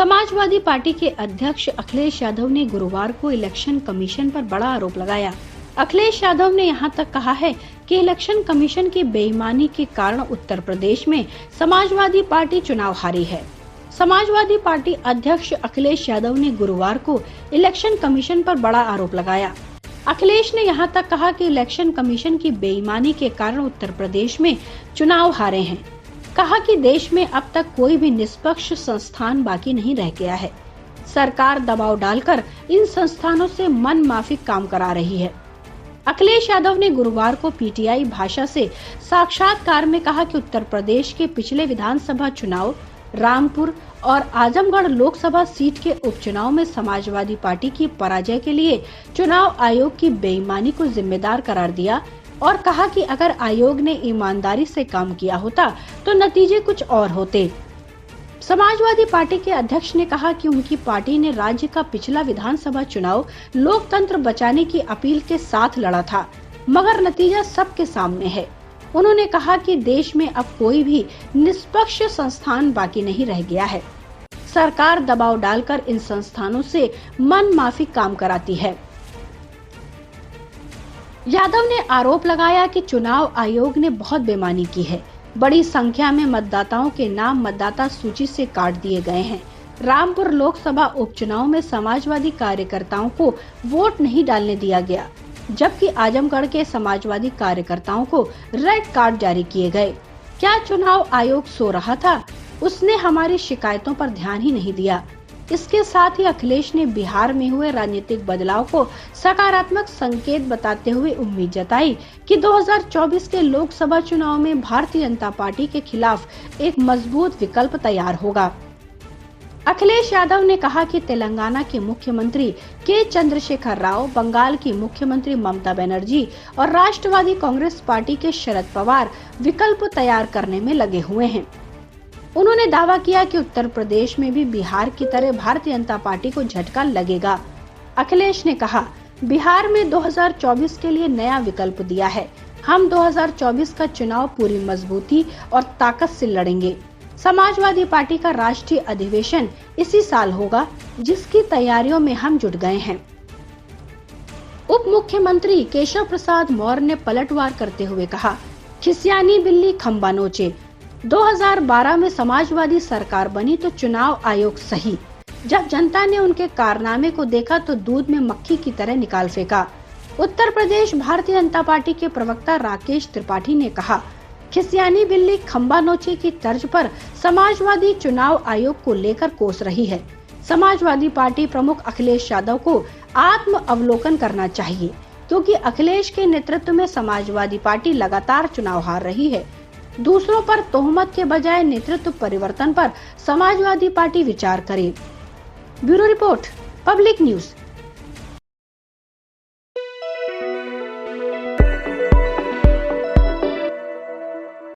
Samajwadi party के अध्यक्ष अखिलेश यादव ने गुरुवार को इलेक्शन कमीशन पर बड़ा आरोप लगाया। अखिलेश यादव ने यहां तक कहा है कि इलेक्शन कमीशन की बेईमानी के कारण उत्तर प्रदेश में समाजवादी पार्टी चुनाव हारी है। समाजवादी पार्टी अध्यक्ष अखिलेश यादव ने गुरुवार को इलेक्शन कमीशन पर बड़ा आरोप लगाया। अखिलेश ने यहां तक कहा कि इलेक्शन कमीशन की बेईमानी के कारण उत्तर प्रदेश में चुनाव हारे हैं। कहा कि देश में अब तक कोई भी निष्पक्ष संस्थान बाकी नहीं रह गया है। सरकार दबाव डालकर इन संस्थानों से मन माफिक काम करा रही है। अखिलेश यादव ने गुरुवार को पीटीआई भाषा से साक्षात्कार में कहा कि उत्तर प्रदेश के पिछले विधानसभा चुनाव, रामपुर और आजमगढ़ लोकसभा सीट के उपचुनाव में समाजवादी पार्टी की पराजय के लिए चुनाव आयोग की बेईमानी को जिम्मेदार करार दिया और कहा कि अगर आयोग ने ईमानदारी से काम किया होता तो नतीजे कुछ और होते। समाजवादी पार्टी के अध्यक्ष ने कहा कि उनकी पार्टी ने राज्य का पिछला विधानसभा चुनाव लोकतंत्र बचाने की अपील के साथ लड़ा था, मगर नतीजा सबके सामने है। उन्होंने कहा कि देश में अब कोई भी निष्पक्ष संस्थान बाकी नहीं रह गया है। सरकार दबाव डालकर इन संस्थानों से मन माफी काम कराती है। यादव ने आरोप लगाया कि चुनाव आयोग ने बहुत बेईमानी की है। बड़ी संख्या में मतदाताओं के नाम मतदाता सूची से काट दिए गए हैं। रामपुर लोकसभा उपचुनाव में समाजवादी कार्यकर्ताओं को वोट नहीं डालने दिया गया, जबकि आजमगढ़ के समाजवादी कार्यकर्ताओं को रेड कार्ड जारी किए गए। क्या चुनाव आयोग सो रहा था? उसने हमारी शिकायतों पर ध्यान ही नहीं दिया। इसके साथ ही अखिलेश ने बिहार में हुए राजनीतिक बदलाव को सकारात्मक संकेत बताते हुए उम्मीद जताई कि 2024 के लोकसभा चुनाव में भारतीय जनता पार्टी के खिलाफ एक मजबूत विकल्प तैयार होगा। अखिलेश यादव ने कहा कि तेलंगाना के मुख्यमंत्री के चंद्रशेखर राव, बंगाल की मुख्यमंत्री ममता बनर्जी और राष्ट्रवादी कांग्रेस पार्टी के शरद पवार विकल्प तैयार करने में लगे हुए हैं। उन्होंने दावा किया कि उत्तर प्रदेश में भी बिहार की तरह भारतीय जनता पार्टी को झटका लगेगा। अखिलेश ने कहा, बिहार में 2024 के लिए नया विकल्प दिया है। हम 2024 का चुनाव पूरी मजबूती और ताकत से लड़ेंगे। समाजवादी पार्टी का राष्ट्रीय अधिवेशन इसी साल होगा, जिसकी तैयारियों में हम जुट गए हैं। उप मुख्यमंत्री केशव प्रसाद मौर्य ने पलटवार करते हुए कहा, खिसियानी बिल्ली खंबा नोचे। 2012 में समाजवादी सरकार बनी तो चुनाव आयोग सही। जब जनता ने उनके कारनामे को देखा तो दूध में मक्खी की तरह निकाल फेंका। उत्तर प्रदेश भारतीय जनता पार्टी के प्रवक्ता राकेश त्रिपाठी ने कहा, खिसियानी बिल्ली खंबा नोचे की तर्ज पर समाजवादी चुनाव आयोग को लेकर कोस रही है। समाजवादी पार्टी प्रमुख अखिलेश यादव को आत्म अवलोकन करना चाहिए, क्योंकि अखिलेश के नेतृत्व में समाजवादी पार्टी लगातार चुनाव हार रही है। दूसरों पर तोहमत के बजाय नेतृत्व परिवर्तन पर समाजवादी पार्टी विचार करे। Bureau report, public news.